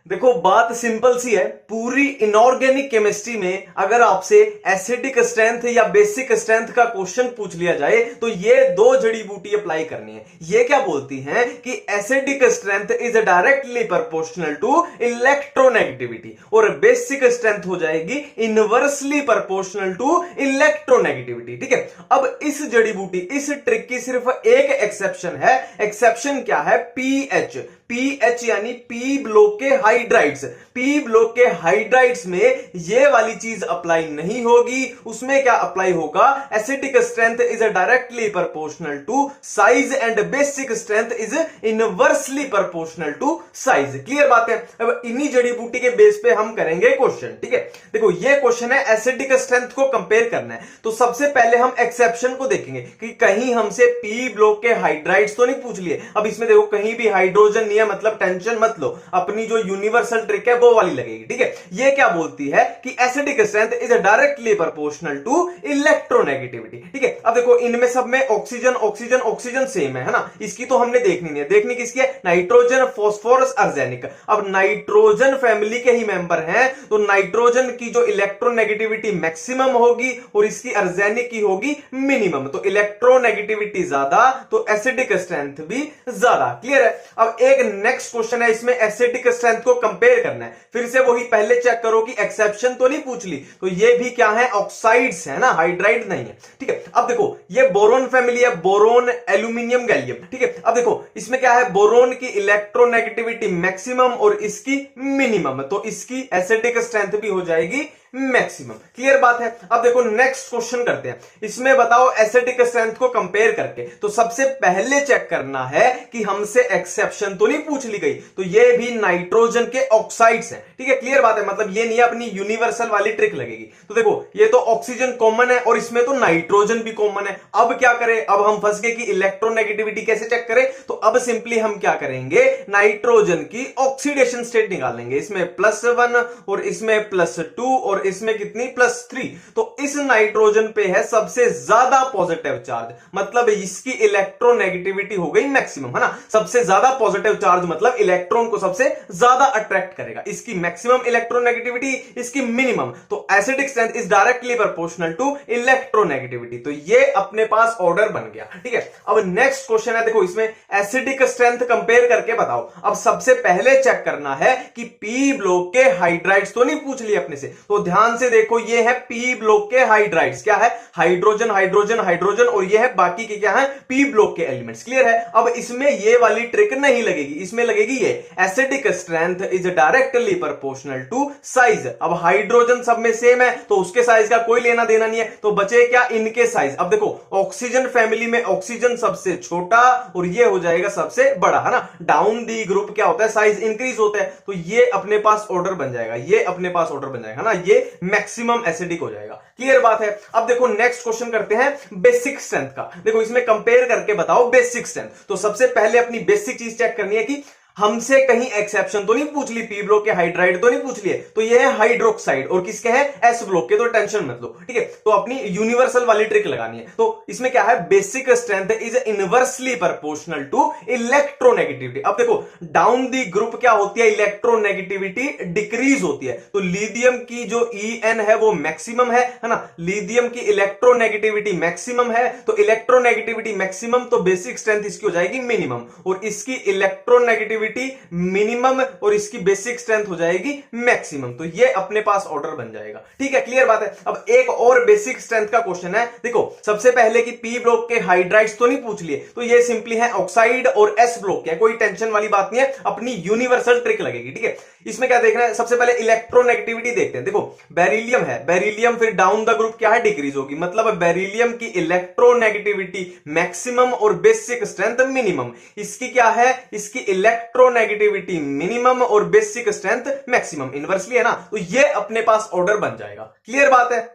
देखो बात सिंपल सी है। पूरी इनऑर्गेनिक केमिस्ट्री में अगर आपसे एसिडिक स्ट्रेंथ या बेसिक स्ट्रेंथ का क्वेश्चन पूछ लिया जाए तो ये दो जड़ी बूटी अप्लाई करनी है। ये क्या बोलती हैं कि acidic strength is directly proportional to electronegativity और बेसिक स्ट्रेंथ हो जाएगी इनवर्सली प्रोपोर्शनल टू इलेक्ट्रोनेगेटिविटी। ठीक है, अब इस जड़ी बूटी इस ट्रिक की सिर्फ एक एक्सेप्शन है। एक्सेप्शन क्या है? पीएच। पीएच यानी पी ब्लॉक के हाइड्राइड्स। पी ब्लॉक के हाइड्राइड्स में ये वाली चीज अप्लाई नहीं होगी। उसमें क्या अप्लाई होगा? Acidic strength is directly proportional to size and basic strength is inversely proportional to size. Clear बात है। अब इन्हीं जड़ी बूटी के बेस पे हम करेंगे क्वेश्चन। ठीक है, देखो ये क्वेश्चन है एसिडिक स्ट्रेंथ को कंपेयर करना है। तो सबसे पहले हम एक्सेप्शन को देखेंगे कि कहीं हमसे पी ब्लॉक के हाइड्राइड्स तो नहीं पूछ लिए। अब इसमें देखो कहीं भी हाइड्रोजन नहीं है, मतलब टेंशन मत लो, अपनी जो यूनिवर्सल ट्रिक है वो वाली लगेगी। ठीक है, ये क्या बोलती है कि acidic strength is directly proportional to electronegativity. ठीक है, अब देखो इनमें सब में ऑक्सीजन ऑक्सीजन ऑक्सीजन सेम है ना। इसकी तो हमने देखनी नहीं है। देखनी किसकी है? Nitrogen phosphorus arsenic. अब नाइट्रोजन फैमिली के ही मेंबर हैं तो नाइट्रोजन की जो इलेक्ट्रोनेगेटिविटी मैक्सिमम होगी और इसकी आर्सेनिक की होगी मिनिमम। तो इलेक्ट्रोनेगेटिविटी ज्यादा तो एसिडिक स्ट्रेंथ भी ज्यादा। क्लियर है। अब एक नेक्स्ट क्वेश्चन है, इसमें एसिडिक स्ट्रेंथ को कंपेयर करना है। फिर से वही पहले चेक करो कि एक्सेप्शन तो नहीं पूछ ली। तो ये भी क्या है? ऑक्साइड्स है ना, हाइड्राइड नहीं है। ठीक है, अब देखो ये बोरोन फैमिली है, बोरोन एल्यूमिनियम गैलियम। ठीक है, अब देखो इसमें क्या है? बोरोन की इलेक्ट्रोनेगेटिविटी मैक्सिमम और इसकी मिनिमम, तो इसकी एसिडिक स्ट्रेंथ भी हो जाएगी मैक्सिमम। क्लियर बात है। अब देखो नेक्स्ट क्वेश्चन करते हैं। इसमें बताओ एसिडिक स्ट्रेंथ को कंपेयर करके। तो सबसे पहले चेक करना है कि हमसे एक्सेप्शन तो नहीं पूछ ली गई। तो ये भी नाइट्रोजन के ऑक्साइड्स हैं। ठीक है, क्लियर बात है। मतलब ये नहीं अपनी यूनिवर्सल वाली ट्रिक लगेगी। तो देखो ये तो ऑक्सीजन कॉमन है और इसमें तो नाइट्रोजन भी कॉमन है। अब क्या करें? अब हम फंस गए कि इलेक्ट्रोनेगेटिविटी कैसे चेक करें। तो अब सिंपली हम क्या करेंगे? नाइट्रोजन की ऑक्सीडेशन स्टेट निकालेंगे। इसमें +1 और इसमें +2 और इसमें कितनी? +3। तो इस नाइट्रोजन पे है सबसे ज्यादा पॉजिटिव चार्ज, मतलब इसकी इलेक्ट्रोनेगेटिविटी हो गई मैक्सिमम, है ना। सबसे ज्यादा पॉजिटिव चार्ज मतलब इलेक्ट्रॉन को सबसे ज्यादा अट्रैक्ट करेगा। इसकी मैक्सिमम इलेक्ट्रोनेगेटिविटी, इसकी मिनिमम। तो acidic strength is directly proportional to electronegativity. तो ये अपने पास ऑर्डर बन गया। ठीक है, अब नेक्स्ट क्वेश्चन है। देखो इसमें एसिडिक स्ट्रेंथ कंपेयर करके बताओ। अब सबसे पहले चेक करना है कि पी ब्लॉक के हाइड्राइड्स तो नहीं पूछ लिए अपने से। तो ध्यान से देखो ये है पी ब्लॉक के हाइड्राइड्स। क्या है? हाइड्रोजन हाइड्रोजन हाइड्रोजन और ये है बाकी के क्या है? पी ब्लॉक के एलिमेंट्स। क्लियर है। अब इसमें ये वाली ट्रिक नहीं लगेगी, इसमें लगेगी ये acidic strength is directly proportional to size. अब हाइड्रोजन सब में सेम है तो उसके साइज का कोई लेना देना नहीं है। तो बचे क्या? इनके साइज। अब देखो ऑक्सीजन फैमिली में ऑक्सीजन सबसे छोटा और ये हो जाएगा सबसे बड़ा, है ना। डाउन दी ग्रुप क्या होता है? साइज इंक्रीज होता है। तो ये अपने पास ऑर्डर बन जाएगा, ये अपने पास ऑर्डर बन जाएगा ना, ये मैक्सिमम एसिडिक हो जाएगा। क्लियर बात है। अब देखो नेक्स्ट क्वेश्चन करते हैं बेसिक स्ट्रेंथ का। देखो इसमें कंपेयर करके बताओ बेसिक स्ट्रेंथ। तो सबसे पहले अपनी बेसिक चीज चेक करनी है कि हमसे कहीं एक्सेप्शन तो नहीं पूछ ली, पी ब्लॉक के हाइड्राइड तो नहीं पूछ लिए। तो ये है हाइड्रोक्साइड और किसके हैं? एस ब्लॉक के। तो टेंशन मत लो। ठीक है, तो अपनी यूनिवर्सल वाली ट्रिक लगानी है। तो इसमें क्या है? Basic strength is inversely proportional to electronegativity. अब देखो डाउन दी ग्रुप क्या होती है? इलेक्ट्रोनेगेटिविटी डिक्रीज होती है। तो लिथियम की जो EN है वो मैक्सिमम है ना। लिथियम की इलेक्ट्रोनेगेटिविटी मैक्सिमम है। तो इलेक्ट्रोनेगेटिविटी मैक्सिमम तो बेसिक स्ट्रेंथ इसकी हो जाएगी मिनिमम और इसकी इलेक्ट्रोनेगेटिविटी मिनिमम और इसकी बेसिक स्ट्रेंथ हो जाएगी मैक्सिमम। तो ये अपने पास ऑर्डर बन जाएगा। ठीक है, क्लियर बात है। अब एक और बेसिक स्ट्रेंथ का क्वेश्चन है। देखो सबसे पहले कि पी ब्लॉक के हाइड्राइड्स तो नहीं पूछ लिए। तो ये सिंपली है ऑक्साइड और एस ब्लॉक के, कोई टेंशन वाली बात नहीं है, अपनी यूनिवर्सल ट्रिक लगेगी। ठीक है, इसमें क्या देखना है? सबसे पहले इलेक्ट्रोनेगेटिविटी देखते हैं। देखो बेरिलियम है, बेरिलियम फिर डाउन द ग्रुप क्या है? डिक्रीज होगी। मतलब बेरिलियम की इलेक्ट्रोनेगेटिविटी मैक्सिमम और बेसिक स्ट्रेंथ मिनिमम। इसकी क्या है? इसकी इलेक्ट्रोनेगेटिविटी मिनिमम और बेसिक स्ट्रेंथ मैक्सिमम। इनवर्सली है ना, तो ये अपने पास ऑर्डर बन जाएगा। क्लियर बात है।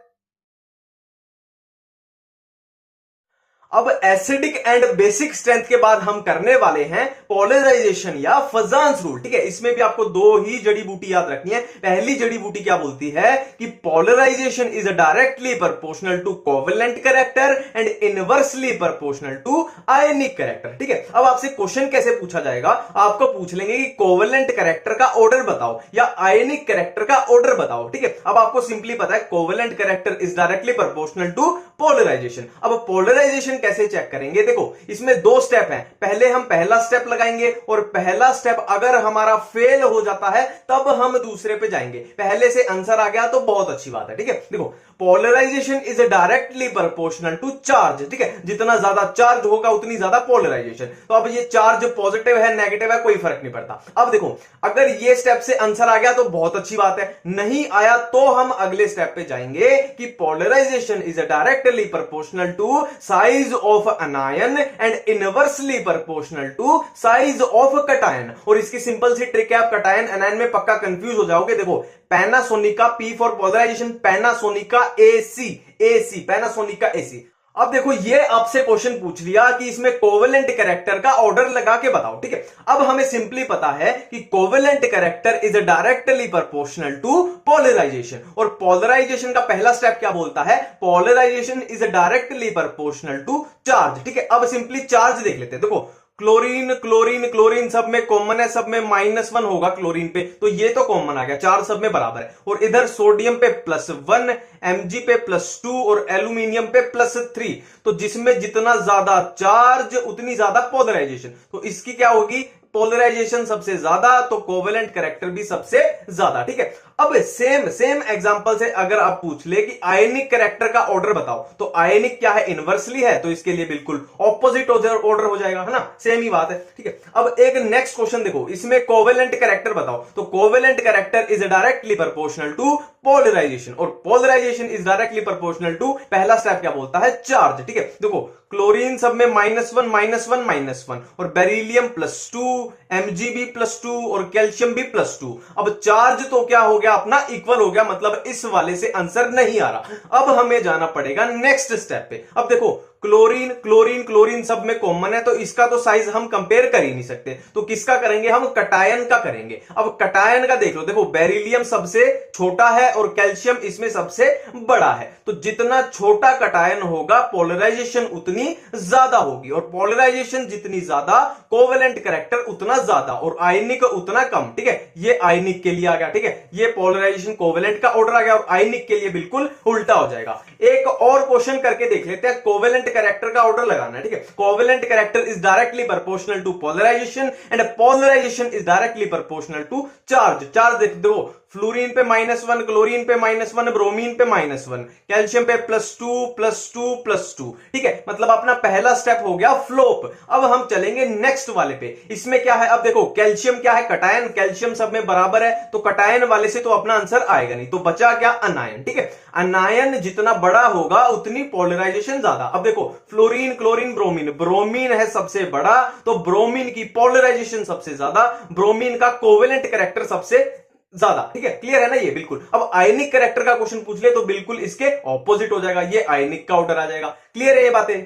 अब एसिडिक एंड बेसिक स्ट्रेंथ के बाद हम करने वाले हैं पोलराइजेशन या फजान्स रूल। ठीक है, इसमें भी आपको दो ही जड़ी बूटी याद रखनी है। पहली जड़ी बूटी क्या बोलती है कि polarisation is directly proportional to covalent character and inversely proportional to ionic character. ठीक है, अब आपसे क्वेश्चन कैसे पूछा जाएगा, आपको पूछ लेंगे कि कोवेलेंट कैरेक्टर का ऑर्डर बताओ या आयनिक कैरेक्टर का ऑर्डर बताओ। ठीक है, अब आपको सिंपली पता है covalent character is directly proportional to polarisation. अब पोलराइजेशन कैसे चेक करेंगे, देखो इसमें दो स्टेप हैं। पहले हम पहला स्टेप लगाएंगे और पहला स्टेप अगर हमारा फेल हो जाता है तब हम दूसरे पे जाएंगे। पहले से आंसर आ गया तो बहुत अच्छी बात है। ठीक है, देखो polarisation is directly proportional to charge. ठीक है, जितना ज्यादा चार्ज होगा उतनी ज्यादा पोलराइजेशन। तो अब ये चार्ज पॉजिटिव है नेगेटिव है कोई फर्क नहीं पड़ता। अब देखो अगर ये स्टेप से आंसर आ गया तो बहुत अच्छी बात है, नहीं आया तो हम अगले स्टेप पे जाएंगे कि polarisation is directly proportional to size of anion and inversely proportional to size of cation. और इसकी सिंपल सी ट्रिक है, आप कटायन अनायन में पक्का कंफ्यूज हो जाओगे। देखो पैनासोनिका पी फॉर पोलराइजेशन, पैनासोनिका एसी, एसी पैनासोनिका एसी। अब देखो ये आपसे क्वेश्चन पूछ लिया कि इसमें कोवेलेंट कैरेक्टर का ऑर्डर लगा के बताओ। ठीक है, अब हमें सिंपली पता है कि covalent character is directly proportional to polarisation. और पोलराइजेशन का पहला स्टेप क्या बोलता है, polarisation is directly proportional to charge. ठीक है, अब सिंपली चार्ज देख लेते हैं। देखो क्लोरीन क्लोरीन क्लोरीन सब में कॉमन है, सब में -1 होगा क्लोरीन पे, तो ये तो कॉमन आ गया, चार्ज सब में बराबर है। और इधर सोडियम पे +1, Mg पे +2 और एल्यूमिनियम पे +3। तो जिसमें जितना ज्यादा चार्ज उतनी ज्यादा पोलराइजेशन। तो इसकी क्या होगी, पोलराइजेशन सबसे ज्यादा तो कोवेलेंट कैरेक्टर भी सबसे ज्यादा। ठीक है, अब सेम एग्जांपल से अगर आप पूछ ले कि आयनिक कैरेक्टर का ऑर्डर बताओ, तो आयनिक क्या है, इनवर्सली है, तो इसके लिए बिल्कुल ऑपोजिट ऑर्डर हो जाएगा, है ना, सेम ही बात है। ठीक है, अब एक नेक्स्ट क्वेश्चन देखो, इसमें कोवेलेंट कैरेक्टर बताओ, तो covalent character is directly proportional to polarisation और polarization is directly proportional to पहला स्टेप क्या बोलता है, चार्ज। ठीक है, देखो क्लोरीन सब में -1 और बेरिलियम +2, Mg भी +2 और कैल्शियम भी +2। अब चार्ज तो क्या हो गया अपना, इक्वल हो गया, मतलब इस वाले से आंसर नहीं आ रहा। अब हमें जाना पड़ेगा नेक्स्ट स्टेप पे। अब देखो क्लोरीन क्लोरीन क्लोरीन सब में कॉमन है, तो इसका तो साइज हम कंपेयर कर ही नहीं सकते, तो किसका करेंगे हम, कटायन का करेंगे। अब कटायन का देख लो, देखो बेरिलियम सबसे छोटा है और कैल्शियम इसमें सबसे बड़ा है, तो जितना छोटा कटायन होगा पोलराइजेशन उतनी ज्यादा होगी, और पोलराइजेशन जितनी ज्यादा कोवेलेंट कैरेक्टर उतना ज्यादा और आयनिक उतना कम। ठीक है, ये आयनिक के लिए आ गया। ठीक है, ये पोलराइजेशन कोवेलेंट का ऑर्डर आ गया और आयनिक के लिए बिल्कुल उल्टा हो जाएगा। एक और क्वेश्चन करके देख लेते हैं, कोवेलेंट कैरेक्टर का ऑर्डर लगाना है। ठीक है, covalent character is directly proportional to polarisation and polarisation is directly proportional to charge. Charge देख दो, फ्लोरीन पे -1, क्लोरीन पे -1, ब्रोमीन पे -1, कैल्शियम पे +2 ठीक है, मतलब अपना पहला स्टेप हो गया फ्लोप। अब हम चलेंगे नेक्स्ट वाले पे। इसमें क्या है, अब देखो कैल्शियम क्या है, कटायन, कैल्शियम सब में बराबर है, तो कटायन वाले से तो अपना आंसर आएगा नहीं, तो बचा क्या, अनायन। ठीक है, अनायन जितना बड़ा होगा उतनी पोलराइजेशन ज्यादा। अब देखो फ्लोरीन क्लोरीन ब्रोमीन, ब्रोमीन है सबसे बड़ा, तो ब्रोमीन की पोलराइजेशन सबसे ज्यादा, ब्रोमीन का कोवेलेंट कैरेक्टर सबसे ज्यादा। ठीक है, क्लियर है ना ये, बिल्कुल। अब आयनिक कैरेक्टर का क्वेश्चन पूछ ले तो बिल्कुल इसके ऑपोजिट हो जाएगा, ये आयनिक का ऑर्डर आ जाएगा। क्लियर है ये बातें।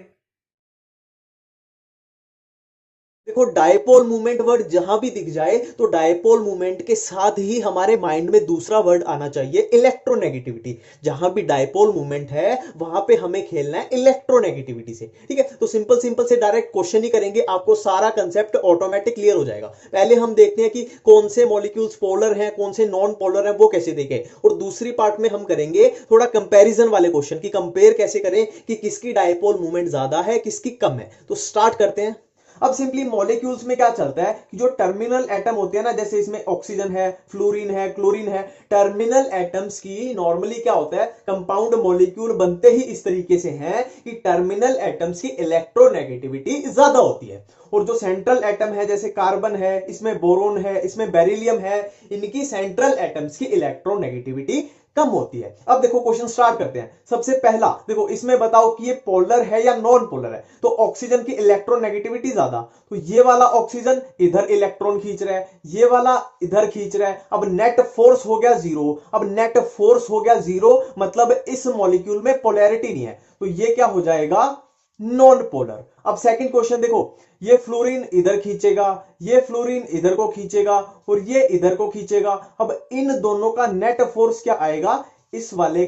देखो डायपोल मूवमेंट वर्ड जहां भी दिख जाए तो डायपोल मूवमेंट के साथ ही हमारे माइंड में दूसरा वर्ड आना चाहिए, इलेक्ट्रोनेगेटिविटी। जहां भी डायपोल मूवमेंट है वहां पे हमें खेलना है इलेक्ट्रोनेगेटिविटी से। ठीक है, तो सिंपल सिंपल से डायरेक्ट क्वेश्चन ही करेंगे, आपको सारा कंसेप्ट ऑटोमेटिक क्लियर हो जाएगा। पहले हम देखते हैं कि कौन से मॉलिक्यूल्स पोलर हैं, कौन से नॉन पोलर हैं, वो कैसे देखें। और दूसरी पार्ट में हम करेंगे थोड़ा कंपैरिजन वाले क्वेश्चन की, कंपेयर कैसे करें कि किसकी डायपोल मूवमेंट ज्यादा है, किसकी कम है। तो स्टार्ट करते हैं। अब सिंपली मॉलिक्यूल्स में क्या चलता है कि जो टर्मिनल एटम होते हैं ना, जैसे इसमें ऑक्सीजन है, फ्लोरीन है, क्लोरीन है, टर्मिनल एटम्स की नॉर्मली क्या होता है, कंपाउंड मॉलिक्यूल बनते ही इस तरीके से हैं कि टर्मिनल एटम्स की इलेक्ट्रोनेगेटिविटी ज्यादा होती है। और जो सेंट्रल एटम है जैसे कार्बन है, इसमें बोरोन है, इसमें बेरिलियम है, इनकी सेंट्रल एटम्स की इलेक्ट्रोनेगेटिविटी कम होती है। अब देखो क्वेश्चन स्टार्ट करते हैं। सबसे पहला देखो, इसमें बताओ कि ये पोलर है या नॉन पोलर है। तो ऑक्सीजन की इलेक्ट्रोनेगेटिविटी ज्यादा, तो ये वाला ऑक्सीजन इधर इलेक्ट्रॉन खींच रहा है, ये वाला इधर खींच रहा है। अब नेट फोर्स हो गया 0। अब नेट फोर्स हो गया 0 मतलब इस मॉलिक्यूल में पोलैरिटी नहीं है, तो ये क्या हो जाएगा, नॉन पोलर। अब सेकंड क्वेश्चन देखो, ये फ्लोरीन इधर खींचेगा, ये फ्लोरीन इधर को खींचेगा और ये इधर को खींचेगा। अब इन दोनों का नेट फोर्स क्या आएगा, इस वाले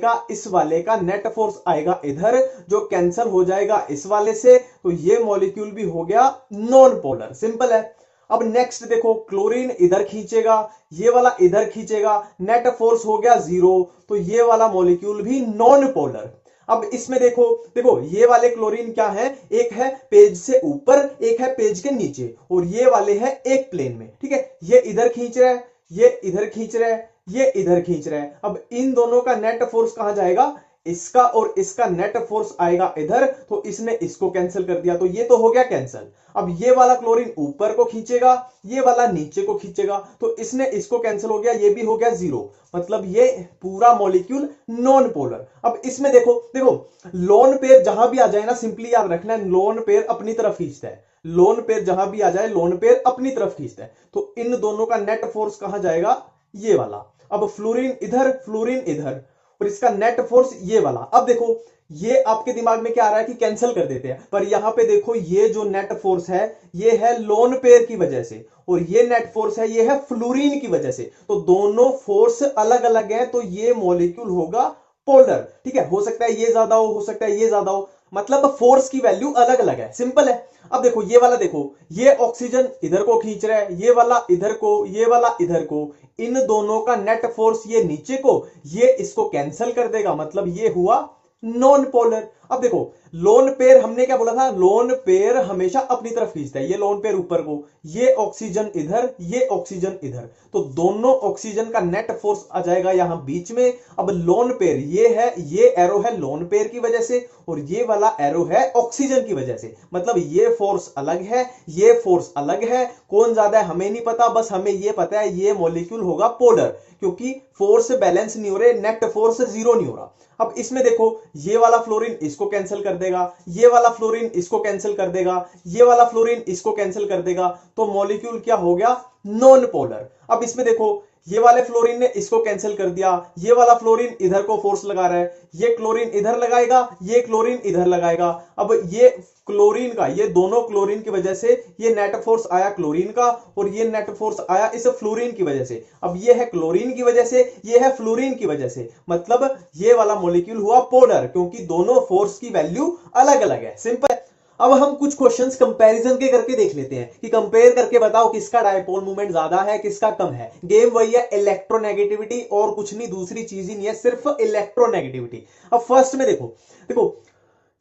का नेट फोर्स आएगा इधर, जो कैंसिल हो जाएगा इस वाले से, तो ये मॉलिक्यूल भी हो गया नॉन पोलर। सिंपल है। अब नेक्स्ट देखो, क्लोरीन इधर खींचेगा, ये वाला इधर खींचेगा, नेट फोर्स हो गया 0, तो ये वाला मॉलिक्यूल भी नॉन पोलर। अब इसमें देखो देखो ये वाले क्लोरीन क्या है, एक है पेज से ऊपर, एक है पेज के नीचे, और ये वाले हैं एक प्लेन में। ठीक है, ये इधर खींच रहा है, ये इधर खींच रहा है, ये इधर खींच रहा है। अब इन दोनों का नेट फोर्स कहां जाएगा, इसका और इसका नेट फोर्स आएगा इधर, तो इसने इसको कैंसिल कर दिया, तो ये तो हो गया कैंसिल। अब ये वाला क्लोरीन ऊपर को खींचेगा, ये वाला नीचे को खींचेगा, तो इसने इसको कैंसिल हो गया, ये भी हो गया 0, मतलब ये पूरा मॉलिक्यूल नॉन पोलर। अब इसमें देखो देखो लोन पेयर जहां भी आ जाए ना, सिंपली याद रखना है, लोन पेयर अपनी तरफ खींचता है, लोन पेयर जहां भी आ जाए लोन पेयर अपनी तरफ खींचता है, तो इन दोनों का नेट फोर्स कहां जाएगा, ये वाला। अब फ्लोरीन इधर और इसका नेट फोर्स ये वाला। अब देखो ये आपके दिमाग में क्या आ रहा है कि कैंसिल कर देते हैं, पर यहां पे देखो ये जो नेट फोर्स है ये है लोन पेयर की वजह से, और ये नेट फोर्स है ये है फ्लोरीन की वजह से, तो दोनों फोर्स अलग अलग है, तो ये मॉलिक्यूल होगा पोलर। ठीक है, हो सकता है ये ज्यादा हो सकता है ये ज्यादा हो, मतलब फोर्स की वैल्यू अलग अलग है। सिंपल है। अब देखो ये वाला, देखो ये ऑक्सीजन इधर को खींच रहा है, ये वाला इधर को, ये वाला इधर को, इन दोनों का नेट फोर्स ये नीचे को, ये इसको कैंसिल कर देगा, मतलब ये हुआ नॉन पोलर। अब देखो लोन पेयर हमने क्या बोला था, लोन पेयर हमेशा अपनी तरफ खींचता है, ये लोन पेयर ऊपर को, ये ऑक्सीजन इधर, ये ऑक्सीजन इधर, तो दोनों ऑक्सीजन का नेट फोर्स आ जाएगा यहां बीच में। अब लोन पेयर ये है, ये एरो है लोन पेयर की वजह से, और ये वाला एरो है ऑक्सीजन की वजह से, मतलब ये फोर्स अलग है, ये फोर्स अलग है, कौन ज्यादा है हमें नहीं पता, बस हमें ये पता है ये मॉलिक्यूल होगा पोलर, क्योंकि फोर्स बैलेंस नहीं हो रहे, नेट फोर्स 0 नहीं हो रहा। अब इसमें देखो ये वाला फ्लोरीन इसको कैंसिल कर देगा, ये वाला फ्लोरीन इसको कैंसिल कर देगा, ये वाला फ्लोरीन इसको कैंसिल कर देगा, तो मॉलिक्यूल क्या हो गया, नॉन पोलर। अब इसमें देखो ये वाले फ्लोरीन ने इसको कैंसिल कर दिया, ये वाला फ्लोरीन इधर को फोर्स लगा रहा है, ये क्लोरीन इधर लगाएगा, ये क्लोरीन इधर लगाएगा। अब ये क्लोरीन का, ये दोनों क्लोरीन की वजह से ये नेट फोर्स आया क्लोरीन का, और ये नेट फोर्स आया इस फ्लोरीन की वजह से। अब ये है क्लोरीन की वजह से, ये है फ्लोरीन की वजह से, मतलब ये वाला मॉलिक्यूल हुआ पोलर, क्योंकि दोनों फोर्स की वैल्यू अलग अलग है। सिंपल। अब हम कुछ क्वेश्चंस कंपैरिजन के करके देख लेते हैं कि कंपेयर करके बताओ किसका डायपोल मूवमेंट ज्यादा है किसका कम है। गेम वही है, इलेक्ट्रोनेगेटिविटी और कुछ नहीं, दूसरी चीज ही नहीं है, सिर्फ इलेक्ट्रोनेगेटिविटी। अब फर्स्ट में देखो देखो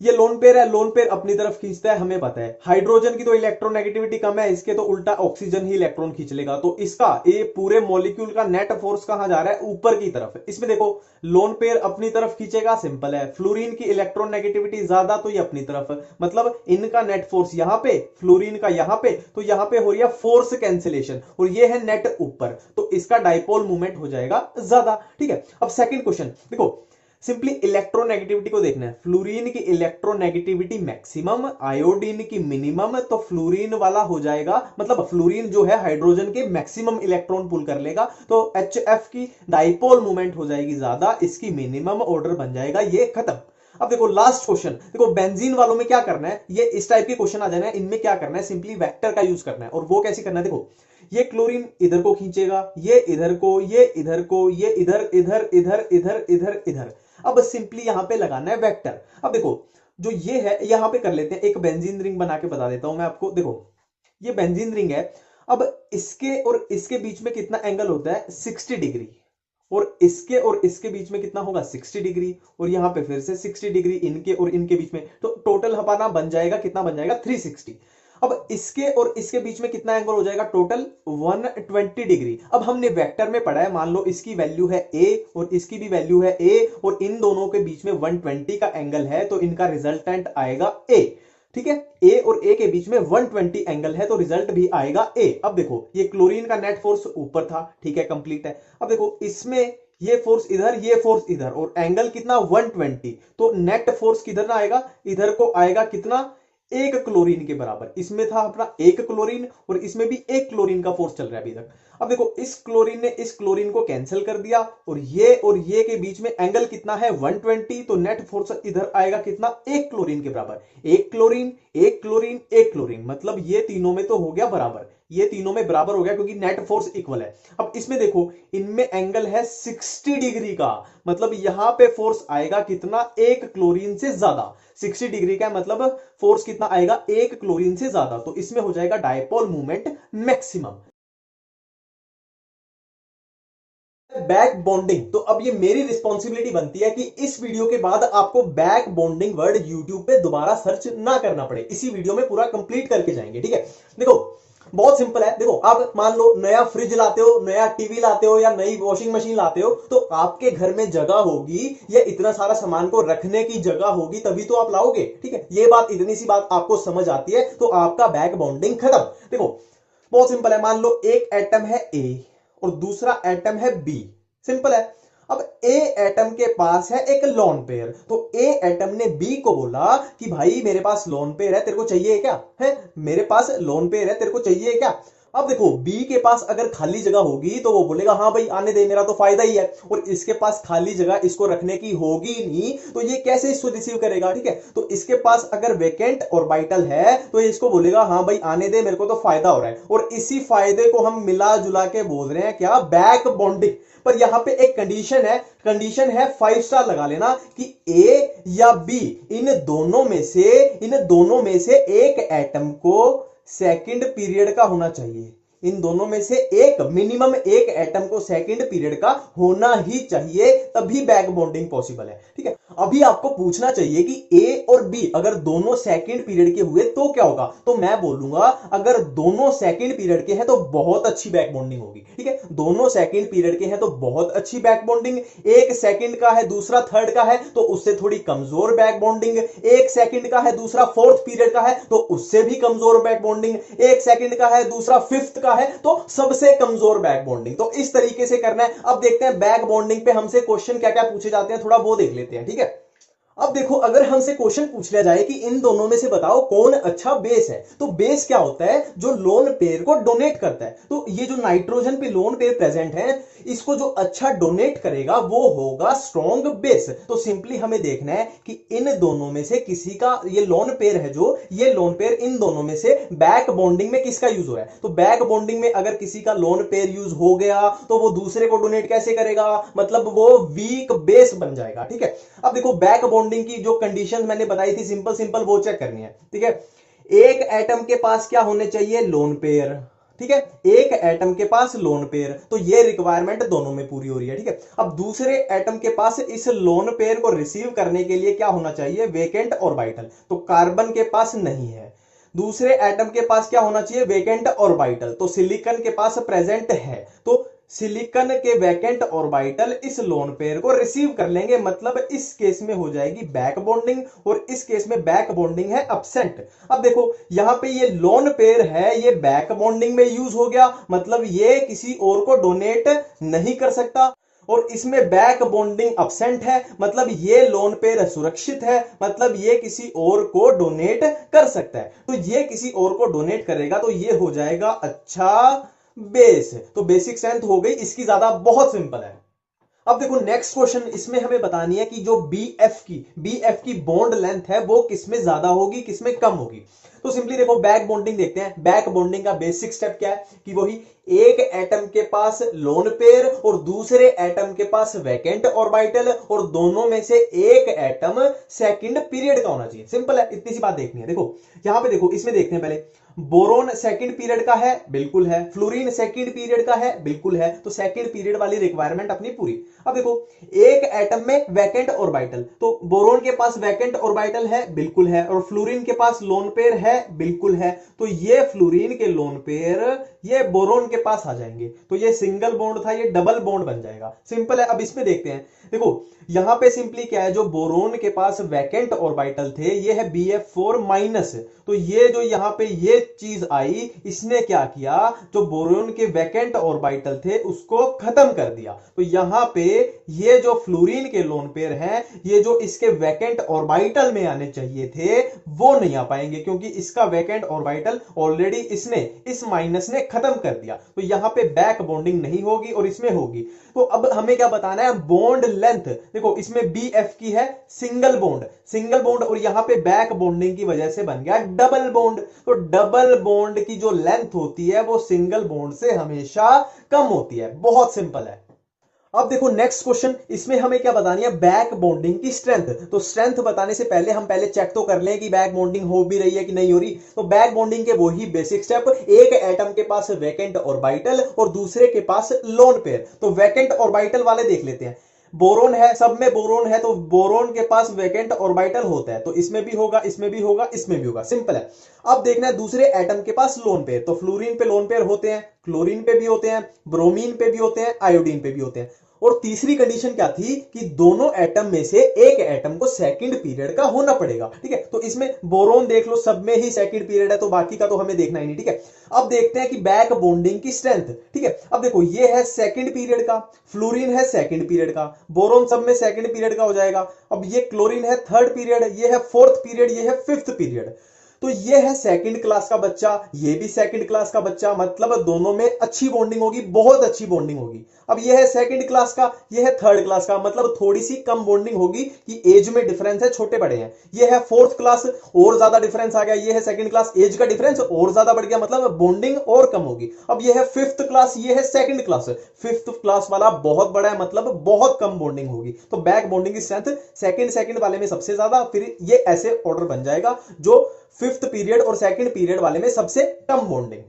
ये लोन पेयर है, लोन पेयर अपनी तरफ खींचता है, हमें पता है। हाइड्रोजन की तो इलेक्ट्रोनेगेटिविटी कम है, इसके तो उल्टा ऑक्सीजन ही इलेक्ट्रॉन खींच लेगा, तो इसका ये पूरे मॉलिक्यूल का नेट फोर्स कहां जा रहा है, ऊपर की तरफ। इसमें देखो लोन पेयर अपनी तरफ खींचेगा, सिंपल है। फ्लोरीन की इलेक्ट्रोनेगेटिविटी ज्यादा, तो ये अपनी तरफ, मतलब इनका नेट फोर्स यहां पे, फ्लोरीन का यहां पे, तो यहां पे हो रही है फोर्स कैंसिलेशन, और ये है नेट ऊपर, तो इसका डाइपोल मूवमेंट हो जाएगा ज्यादा। ठीक है, अब सेकंड क्वेश्चन देखो, सिंपली इलेक्ट्रोनेगेटिविटी को देखना है। फ्लोरीन की इलेक्ट्रोनेगेटिविटी मैक्सिमम, आयोडीन की मिनिमम, तो फ्लोरीन वाला हो जाएगा, मतलब फ्लोरीन जो है हाइड्रोजन के मैक्सिमम इलेक्ट्रॉन पुल कर लेगा, तो HF की डाइपोल मूवमेंट हो जाएगी ज्यादा, इसकी मिनिमम ऑर्डर बन जाएगा, ये खत्म। अब देखो लास्ट क्वेश्चन, देखो बेंजीन वालों में क्या करना है, ये इस टाइप के क्वेश्चन आ जाना है, इनमें क्या करना है, सिंपली वेक्टर का यूज करना है। और वो कैसे करना है, देखो ये क्लोरीन इधर को खींचेगा, ये इधर को, ये इधर को, ये इधर इधर इधर इधर इधर इधर। अब सिंपली यहां पे लगाना है वेक्टर। अब देखो जो ये है यहां पे कर लेते हैं, एक बेंजीन रिंग बना के बता देता हूं मैं आपको। देखो ये बेंजीन रिंग है, अब इसके और इसके बीच में कितना एंगल होता है, 60 डिग्री, और इसके बीच में कितना होगा, 60 डिग्री, और यहां पे फिर से 60 डिग्री इनके और इनके बीच में, तो टोटल हमारा बन जाएगा, कितना बन जाएगा, 360। अब इसके और इसके बीच में कितना एंगल हो जाएगा, टोटल 120 डिग्री। अब हमने वेक्टर में पढ़ा है, मान लो इसकी वैल्यू है a और इसकी भी वैल्यू है a, और इन दोनों के बीच में 120 का एंगल है, तो इनका रिजल्टेंट आएगा a। ठीक है, a और a के बीच में 120 एंगल है, तो रिजल्ट भी आएगा a। अब देखो ये क्लोरीन का नेट फोर्स ऊपर था, ठीक है, कंप्लीट है। अब देखो इसमें ये फोर्स इधर, ये फोर्स इधर, और एंगल कितना, 120, तो नेट फोर्स किधर ना आएगा, इधर को आएगा कितना, एक क्लोरीन के बराबर। इसमें था अपना एक क्लोरीन और इसमें भी एक क्लोरीन का फोर्स चल रहा है अभी तक। अब देखो इस क्लोरीन ने इस क्लोरीन को कैंसिल कर दिया और ये के बीच में एंगल कितना है 120, तो नेट फोर्स इधर आएगा कितना, एक क्लोरीन के बराबर। एक क्लोरीन एक क्लोरीन एक क्लोरीन, मतलब ये तीनों में तो हो गया बराबर, ये तीनों में बराबर हो गया क्योंकि नेट फोर्स इक्वल है। अब इसमें देखो इनमें एंगल है 60 डिग्री का, मतलब यहां पे फोर्स आएगा कितना, एक क्लोरीन से ज्यादा। 60 डिग्री का मतलब फोर्स कितना आएगा, एक क्लोरीन से ज्यादा, तो इसमें हो जाएगा dipole movement maximum. Back bonding, तो अब ये मेरी रिस्पॉन्सिबिलिटी बनती है कि इस वीडियो के बाद आपको बैक बॉन्डिंग वर्ड यूट्यूब पे दोबारा सर्च ना करना पड़े, इसी वीडियो में पूरा कंप्लीट करके जाएंगे, ठीक है। देखो बहुत सिंपल है। देखो आप मान लो नया फ्रिज लाते हो, नया टीवी लाते हो या नई वॉशिंग मशीन लाते हो, तो आपके घर में जगह होगी या इतना सारा सामान को रखने की जगह होगी तभी तो आप लाओगे, ठीक है। ये बात, इतनी सी बात आपको समझ आती है तो आपका बैक बॉन्डिंग खत्म। देखो बहुत सिंपल है, मान लो एक एटम है ए और दूसरा एटम है बी, सिंपल है। अब ए एटम के पास है एक लोन पेयर, तो ए एटम ने बी को बोला कि भाई मेरे पास लोन पेयर है, तेरे को चाहिए क्या, है मेरे पास लोन पेयर है, तेरे को चाहिए क्या। अब देखो बी के पास अगर खाली जगह होगी तो वो बोलेगा हाँ भाई आने दे, मेरा तो फायदा ही है, और इसके पास खाली जगह इसको रखने की होगी नहीं, तो ये कैसे इसको रिसीव करेगा, ठीक है। तो इसके पास अगर वेकेंट ऑर्बिटल है तो ये इसको बोलेगा हाँ भाई आने दे, मेरे को तो फायदा हो रहा है, और इसी फायदे को हम मिला जुला के बोल रहे हैं क्या, बैक बॉन्डिंग। पर यहां पे एक कंडीशन है 5 स्टार लगा लेना कि ए या बी इन दोनों में से एक एटम को सेकंड पीरियड का होना चाहिए। इन दोनों में से एक, मिनिमम एक एटम को सेकंड पीरियड का होना ही चाहिए, तभी बैक बॉन्डिंग पॉसिबल है, ठीक है। अभी आपको पूछना चाहिए कि ए और बी अगर दोनों सेकंड पीरियड के हुए तो क्या होगा, तो मैं बोलूंगा अगर दोनों सेकंड पीरियड के हैं तो बहुत अच्छी बैक बॉन्डिंग होगी, ठीक है। दोनों सेकंड पीरियड के हैं तो बहुत अच्छी बैक बॉन्डिंग। एक सेकंड का है दूसरा थर्ड का है तो उससे थोड़ी कमजोर बैक बॉन्डिंग। एक सेकंड का है दूसरा फोर्थ पीरियड का है तो उससे भी कमजोर बैक बॉन्डिंग। एक सेकंड का है दूसरा फिफ्थ का है तो सबसे कमजोर बैक बॉन्डिंग। तो इस तरीके से करना है। अब देखते हैं बैक बॉन्डिंग पे हमसे क्वेश्चन क्या क्या पूछे जाते हैं, थोड़ा वो देख लेते हैं, ठीक है। अब देखो अगर हमसे क्वेश्चन पूछ लिया जाए कि इन दोनों में से बताओ कौन अच्छा बेस है, तो बेस क्या होता है, जो लोन पेयर को डोनेट करता है। तो ये जो नाइट्रोजन पे लोन पेयर प्रेजेंट है, इसको जो अच्छा डोनेट करेगा वो होगा स्ट्रॉन्ग बेस। तो सिंपली हमें देखना है कि इन दोनों में से किसी का, ये लोन पेयर है जो, ये लोन पेयर इन दोनों में से बैक बॉन्डिंग में किसका यूज हो रहा है। तो बैक बॉन्डिंग में अगर किसी का लोन पेयर यूज हो गया तो वो दूसरे को डोनेट कैसे करेगा, मतलब वो वीक बेस बन जाएगा, ठीक है। अब देखो बैक बॉन्डिंग की जो कंडीशन मैंने बताई थी सिंपल वो चेक करनी है, ठीक है। एक एटम के पास क्या होने चाहिए, लोन पेयर, ठीक है। एक एटम के पास लोन पेयर, तो ये रिक्वायरमेंट दोनों में पूरी हो रही है, ठीक है। अब दूसरे एटम के पास इस लोन पेयर को रिसीव करने के लिए क्या होना चाहिए, वेकेंट ऑर्बिटल, तो कार्बन के पास नहीं है। दूसरे एटम के पास क्या होना चाहिए, वेकेंट ऑर्बिटल, तो सिलिकॉन के पास प्रेजेंट है, तो सिलिकॉन के वैकेंट ऑर्बिटल इस लोन पेयर को रिसीव कर लेंगे, मतलब इस केस में हो जाएगी बैक बॉन्डिंग, और इस केस में बैक बॉन्डिंग है एब्सेंट। अब देखो यहां पे ये लोन पेयर है, ये बैक बॉन्डिंग में यूज हो गया, मतलब ये किसी और को डोनेट नहीं कर सकता, और इसमें बैक बॉन्डिंग एब्सेंट है, मतलब ये लोन पेयर सुरक्षित है, मतलब ये किसी और को डोनेट कर सकता है। तो ये किसी और को डोनेट करेगा तो ये हो जाएगा अच्छा बेस। तो बेसिक स्ट्रेंथ हो गई इसकी ज्यादा, बहुत सिंपल है। अब देखो नेक्स्ट क्वेश्चन, इसमें हमें बतानी है कि जो बीएफ की बॉन्ड लेंथ है वो किसमें ज्यादा होगी किसमें कम होगी। तो सिंपली देखो बैक बॉन्डिंग देखते हैं। बैक बॉन्डिंग का बेसिक स्टेप क्या है कि वही एक एटम के पास लोन पेयर और दूसरे एटम के पास वैकेंट ऑर्बिटल, और दोनों में से एक एटम सेकंड पीरियड का होना चाहिए। सिंपल है, इतनी सी बात देखनी है। देखो यहां पे देखो, इसमें देखते हैं पहले, बोरोन सेकंड पीरियड का है, बिल्कुल है। फ्लोरीन सेकंड पीरियड का है, बिल्कुल है। तो सेकंड पीरियड वाली रिक्वायरमेंट अपनी पूरी। अब देखो एक एटम में वैकेंट ऑर्बिटल, तो बोरोन के पास वैकेंट ऑर्बिटल है, बिल्कुल है, और फ्लोरीन के पास लोन पेयर है, बिल्कुल है। तो ये फ्लोरीन के लोन पेयर ये बोरोन के पास आ जाएंगे, तो ये सिंगल बॉन्ड था, ये डबल बॉन्ड बन जाएगा। सिंपल है। अब इसमें देखते हैं, देखो यहां पे सिंपली क्या है, जो बोरोन के पास वैकेंट ऑर्बिटल थे ये है BF4 माइनस, तो ये जो यहां पे ये चीज आई, इसने क्या किया, जो बोरोन के वैकेंट ऑर्बिटल थे उसको खत्म कर दिया। तो यहां पे ये जो फ्लोरीन के लोन पेयर हैं, ये जो इसके वैकेंट ऑर्बिटल में आने चाहिए थे वो नहीं आ पाएंगे, क्योंकि इसका वैकेंट ऑर्बिटल ऑलरेडी इसने इस माइनस ने खत्म कर दिया। तो यहां पे बैक बॉन्डिंग नहीं होगी और इसमें होगी। तो अब हमें क्या बताना है, बॉन्ड लेंथ। देखो इसमें BF की है सिंगल बॉन्ड और यहां पे बैक बॉन्डिंग की वजह से बन गया डबल बॉन्ड। तो डबल बॉन्ड की जो लेंथ होती है वो सिंगल बॉन्ड से हमेशा कम होती है। बहुत सिंपल है। अब देखो नेक्स्ट क्वेश्चन, इसमें हमें क्या बतानी है, बैक बॉन्डिंग की स्ट्रेंथ। तो स्ट्रेंथ बताने से पहले हम चेक तो कर लें कि बैक बॉन्डिंग हो भी रही है कि नहीं हो रही। तो बैक बॉन्डिंग के वही बेसिक स्टेप, एक एटम के पास वैकेंट ऑर्बिटल और दूसरे के पास लोन पेयर। तो वैकेंट ऑर्बिटल वाले देख लेते हैं। बोरोन है, सब में बोरोन है, तो बोरोन के पास वैकेंट ऑर्बिटल होता है, तो इसमें भी होगा, इसमें भी होगा, इसमें भी होगा। सिंपल है। अब देखना है दूसरे एटम के पास लोन पेयर। तो फ्लोरीन पे लोन पेयर होते हैं, क्लोरीन पे भी होते हैं, ब्रोमीन पे भी होते हैं, आयोडीन पे भी होते हैं। और तीसरी कंडीशन क्या थी कि दोनों एटम में से एक एटम को सेकंड पीरियड का होना पड़ेगा। ठीक है, तो इसमें बोरोन देख लो, सब में ही सेकंड पीरियड है, तो बाकी का तो हमें देखना ही नहीं। ठीक है, अब देखते हैं कि बैक बॉन्डिंग की स्ट्रेंथ। ठीक है, अब देखो ये है सेकंड पीरियड का, फ्लोरीन है सेकंड पीरियड का, बोरोन सब में सेकंड पीरियड का हो जाएगा। अब ये क्लोरीन है थर्ड पीरियड, ये है फोर्थ पीरियड, ये है फिफ्थ पीरियड। तो ये है सेकंड क्लास का बच्चा, ये भी सेकंड क्लास का बच्चा, मतलब दोनों में अच्छी बॉन्डिंग होगी, बहुत अच्छी बॉन्डिंग होगी। अब ये है सेकंड क्लास का, ये है थर्ड क्लास का, मतलब थोड़ी सी कम बॉन्डिंग होगी कि एज में डिफरेंस है, छोटे बड़े हैं। ये है फोर्थ क्लास, और ज्यादा डिफरेंस आ गया। ये है सेकंड क्लास, एज का डिफरेंस और ज्यादा बढ़ गया, मतलब बॉन्डिंग और कम होगी। अब ये है फिफ्थ क्लास, ये है सेकंड क्लास, फिफ्थ क्लास वाला बहुत बड़ा है, मतलब बहुत कम बॉन्डिंग होगी। तो बैक बॉन्डिंग की स्ट्रेंथ सेकंड वाले में सबसे ज्यादा, फिर ये ऐसे ऑर्डर बन जाएगा जो फिफ्थ पीरियड और सेकंड पीरियड वाले में सबसे कम बॉन्डिंग।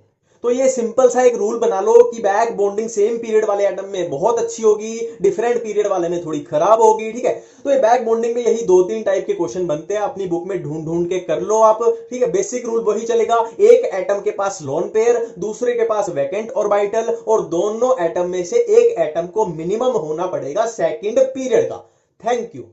तो ये सिंपल सा एक रूल बना लो कि बैक बॉन्डिंग सेम पीरियड वाले एटम में बहुत अच्छी होगी, डिफरेंट पीरियड वाले में थोड़ी खराब होगी। ठीक है, तो ये बैक बॉन्डिंग में यही 2-3 टाइप के क्वेश्चन बनते हैं, अपनी बुक में ढूंढ ढूंढ के कर लो आप। ठीक है, बेसिक रूल वही चलेगा, एक एटम के पास लोन पेयर, दूसरे के पास वैकेंट ऑर्बिटल, और दोनों एटम में से एक एटम को मिनिमम होना पड़ेगा सेकंड पीरियड का। Thank you.